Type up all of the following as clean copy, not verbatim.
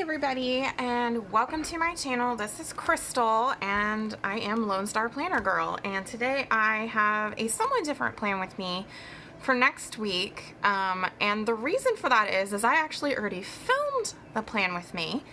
everybody, and welcome to my channel. This is Crystal and I am Lone Star Planner Girl, and today I have a somewhat different plan with me for next week, and the reason for that is I actually already filmed the plan with me,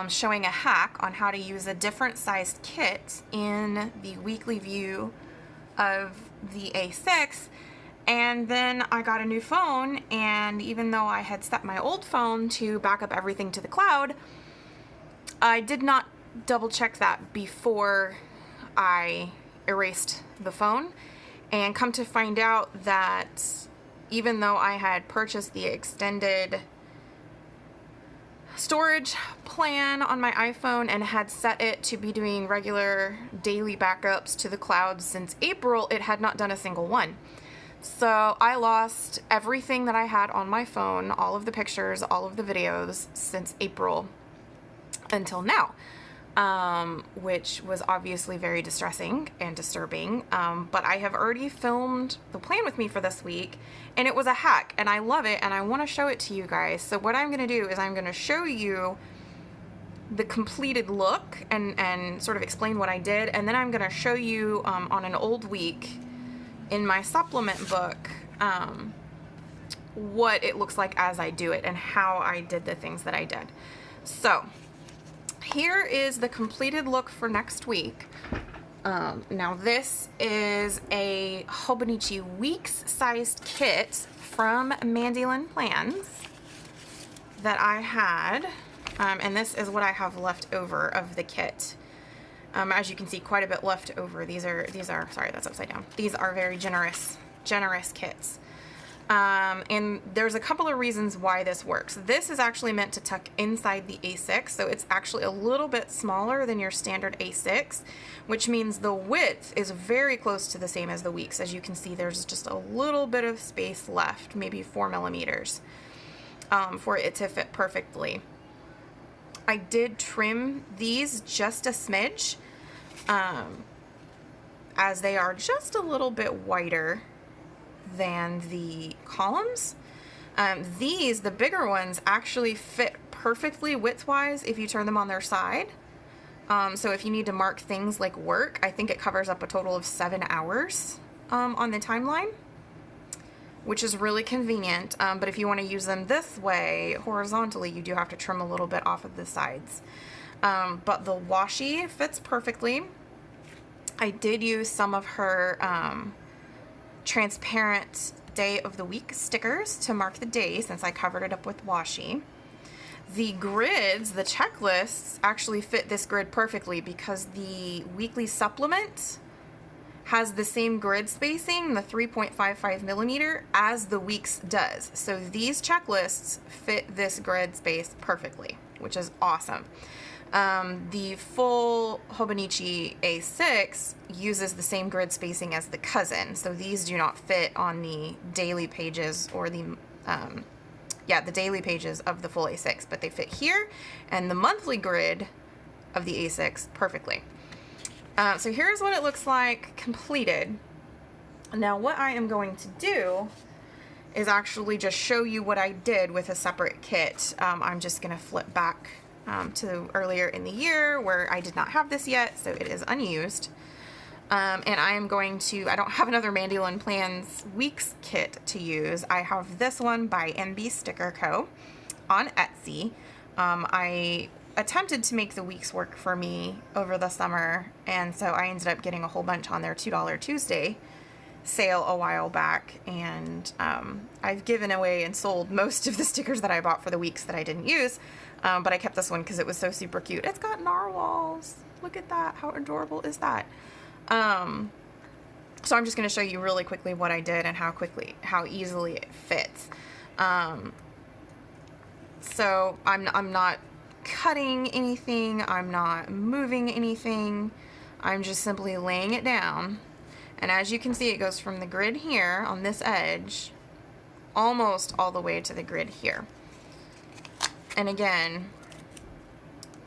showing a hack on how to use a different sized kit in the weekly view of the A6. And then I got a new phone, and even though I had set my old phone to back up everything to the cloud, I did not double check that before I erased the phone, and come to find out that even though I had purchased the extended storage plan on my iPhone and had set it to be doing regular daily backups to the cloud since April, it had not done a single one. So I lost everything that I had on my phone, all of the pictures, all of the videos since April until now, which was obviously very distressing and disturbing. But I have already filmed the plan with me for this week, and it was a hack, and I love it, and I want to show it to you guys. So what I'm going to do is I'm going to show you the completed look and sort of explain what I did, and then I'm going to show you on an old week in my supplement book what it looks like as I do it and how I did the things that I did. So here is the completed look for next week. Now this is a Hobonichi weeks sized kit from Mandolin Plans that I had, and this is what I have left over of the kit. As you can see, quite a bit left over. These are, sorry, that's upside down. These are very generous kits. And there's a couple of reasons why this works. This is actually meant to tuck inside the A6, so it's actually a little bit smaller than your standard A6, which means the width is very close to the same as the weeks. As you can see, there's just a little bit of space left, maybe 4 millimeters, for it to fit perfectly. I did trim these just a smidge, as they are just a little bit wider than the columns. These, the bigger ones, actually fit perfectly width-wise if you turn them on their side. So if you need to mark things like work, I think it covers up a total of 7 hours on the timeline, which is really convenient. But if you want to use them this way, horizontally, you do have to trim a little bit off of the sides. But the washi fits perfectly. I did use some of her transparent day of the week stickers to mark the day, since I covered it up with washi. The grids, the checklists, actually fit this grid perfectly because the weekly supplement has the same grid spacing, the 3.55 millimeter, as the weeks does. So these checklists fit this grid space perfectly, which is awesome. The full Hobonichi A6 uses the same grid spacing as the cousin, so these do not fit on the daily pages or the daily pages of the full A6, but they fit here and the monthly grid of the A6 perfectly. So here's what it looks like completed. Now what I am going to do is actually just show you what I did with a separate kit. I'm just going to flip back to earlier in the year where I did not have this yet, so it is unused. And I am going to, I don't have another Mandolin Plans Weeks kit to use. I have this one by MB Sticker Co. on Etsy. I attempted to make the weeks work for me over the summer, and so I ended up getting a whole bunch on their $2 Tuesday sale a while back, and I've given away and sold most of the stickers that I bought for the weeks that I didn't use, but I kept this one because it was so super cute. It's got narwhals. Look at that. How adorable is that? So I'm just going to show you really quickly what I did and how easily it fits. So I'm not cutting anything, I'm not moving anything, I'm just simply laying it down, and as you can see, it goes from the grid here on this edge almost all the way to the grid here. And again,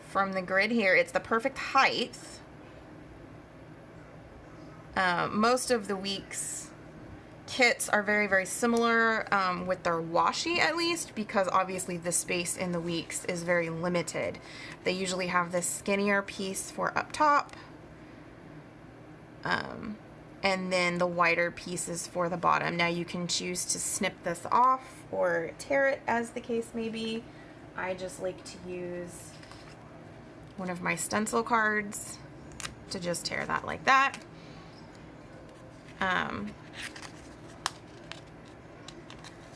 from the grid here, it's the perfect height. Most of the weeks kits are very, very similar with their washi, at least, because obviously the space in the weeks is very limited. They usually have this skinnier piece for up top, and then the wider pieces for the bottom. Now you can choose to snip this off or tear it, as the case may be. I just like to use one of my stencil cards to just tear that like that.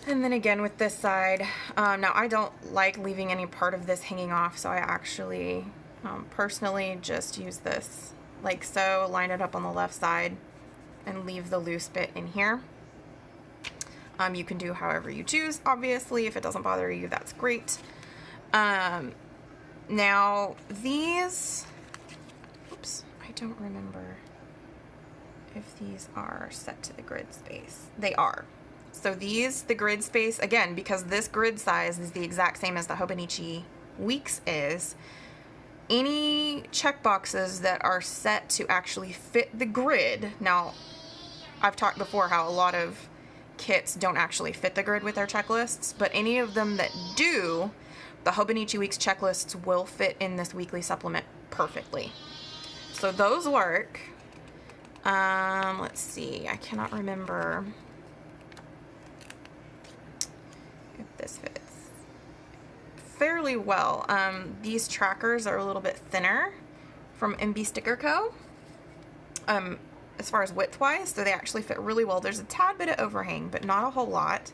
And then again with this side, now I don't like leaving any part of this hanging off, so I actually personally just use this like so, line it up on the left side and leave the loose bit in here. You can do however you choose, obviously. If it doesn't bother you, that's great. Now these, oops, I don't remember if these are set to the grid space. They are. So these, the grid space, again, because this grid size is the exact same as the Hobonichi Weeks is, any checkboxes that are set to actually fit the grid, now I've talked before how a lot of kits don't actually fit the grid with their checklists, but any of them that do, the Hobonichi Weeks checklists will fit in this weekly supplement perfectly. So those work. Let's see, I cannot remember if this fits fairly well. These trackers are a little bit thinner from MB Sticker Co. As far as width wise, so they actually fit really well. There's a tad bit of overhang, but not a whole lot.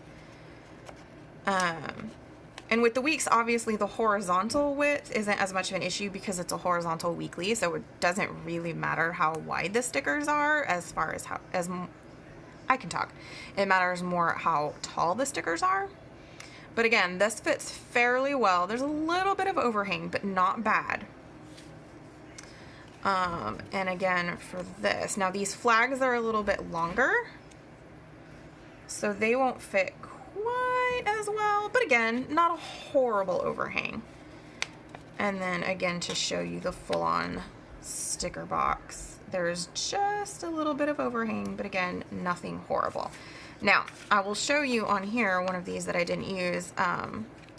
And with the weeks, obviously the horizontal width isn't as much of an issue because it's a horizontal weekly, so it doesn't really matter how wide the stickers are as far as how, I can talk. It matters more how tall the stickers are. But again, this fits fairly well. There's a little bit of overhang, but not bad. And again, for this, now these flags are a little bit longer, so they won't fit quite as well, but again, not a horrible overhang. And then again, to show you the full-on sticker box, there's just a little bit of overhang, but again, nothing horrible. Now, I will show you on here one of these that I didn't use.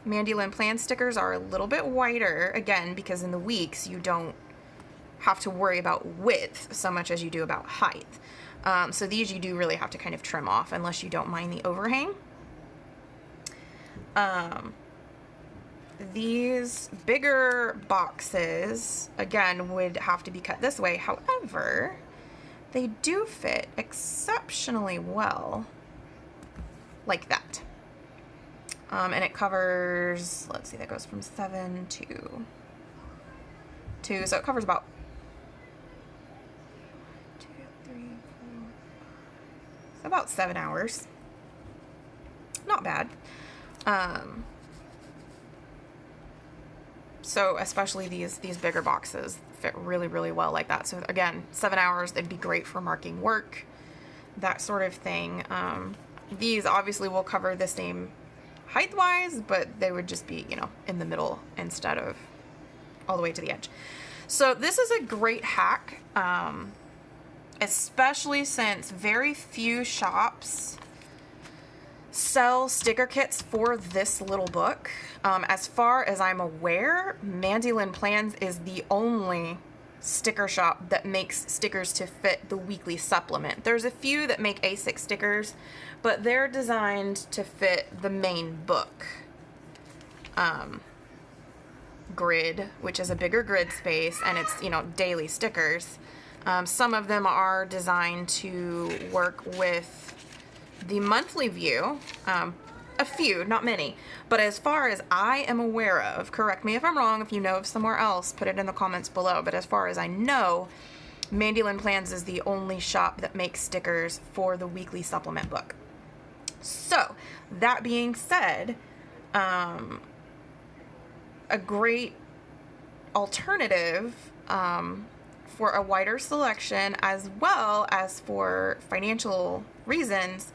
Mandy Lynn Plan stickers are a little bit wider, again, because in the weeks you don't have to worry about width so much as you do about height. So these you do really have to kind of trim off unless you don't mind the overhang. These bigger boxes, again, would have to be cut this way. However, they do fit exceptionally well like that. And it covers, let's see, that goes from 7 to 2, so it covers about 2, 3, 4, it's about 7 hours. Not bad. So especially these bigger boxes fit really, really well like that. So again, 7 hours, they'd be great for marking work, that sort of thing. These obviously will cover the same height-wise, but they would just be, you know, in the middle instead of all the way to the edge. So this is a great hack, especially since very few shops sell sticker kits for this little book. As far as I'm aware, Mandy Lynn Plans is the only sticker shop that makes stickers to fit the weekly supplement. There's a few that make A6 stickers, but they're designed to fit the main book grid, which is a bigger grid space, and it's, you know, daily stickers. Some of them are designed to work with the monthly view, a few, not many, but as far as I am aware of, correct me if I'm wrong, if you know of somewhere else, put it in the comments below, but as far as I know, Mandy Lynn Plans is the only shop that makes stickers for the weekly supplement book. So, that being said, a great alternative for a wider selection, as well as for financial reasons.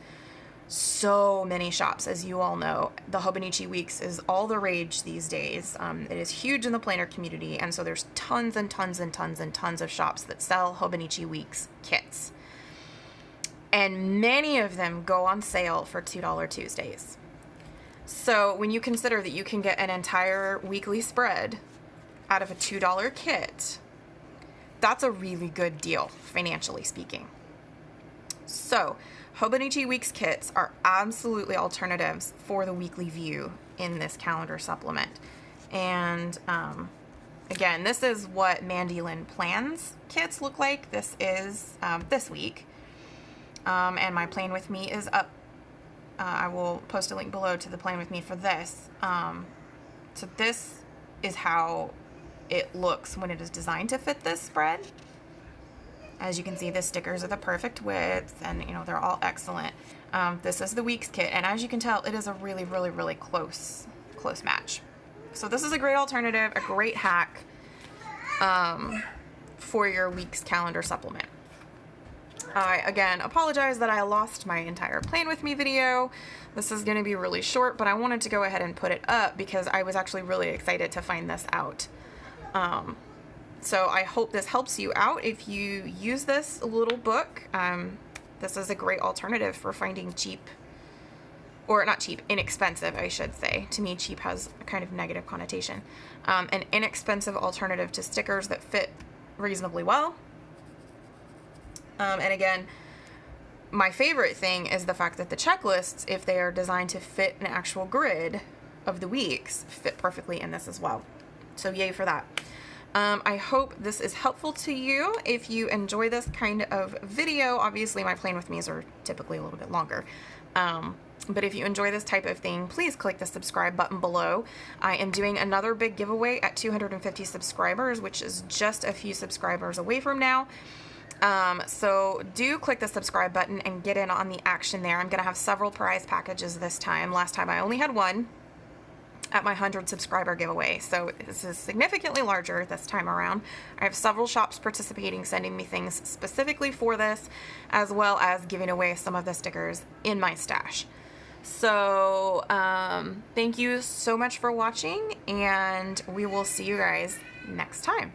So many shops, as you all know, the Hobonichi Weeks is all the rage these days. It is huge in the planner community, and so there's tons and tons and tons and tons of shops that sell Hobonichi Weeks kits. and many of them go on sale for $2 Tuesdays. So when you consider that you can get an entire weekly spread out of a $2 kit, that's a really good deal, financially speaking. So Hobonichi Weeks kits are absolutely alternatives for the weekly view in this calendar supplement. And again, this is what Mandy Lynn Plans kits look like. This is this week. And my Plan With Me is up. I will post a link below to the Plan With Me for this. So this is how it looks when it is designed to fit this spread. As you can see, the stickers are the perfect width, and you know, they're all excellent. This is the weeks kit, and as you can tell, it is a really, really, really close match. So this is a great alternative, a great hack for your week's calendar supplement. I, again, apologize that I lost my entire Plan With Me video. This is going to be really short, but I wanted to go ahead and put it up because I was actually really excited to find this out. So I hope this helps you out if you use this little book. This is a great alternative for finding cheap, or not cheap, inexpensive, I should say. To me, cheap has a kind of negative connotation. An inexpensive alternative to stickers that fit reasonably well. And again, my favorite thing is the fact that the checklists, if they are designed to fit an actual grid of the weeks, fit perfectly in this as well. So yay for that. I hope this is helpful to you. If you enjoy this kind of video, obviously my Plan With Me's are typically a little bit longer. But if you enjoy this type of thing, please click the subscribe button below. I am doing another big giveaway at 250 subscribers, which is just a few subscribers away from now. So do click the subscribe button and get in on the action there. I'm going to have several prize packages this time. Last time I only had one at my 100 subscriber giveaway. So this is significantly larger this time around. I have several shops participating, sending me things specifically for this, as well as giving away some of the stickers in my stash. So thank you so much for watching, and we will see you guys next time.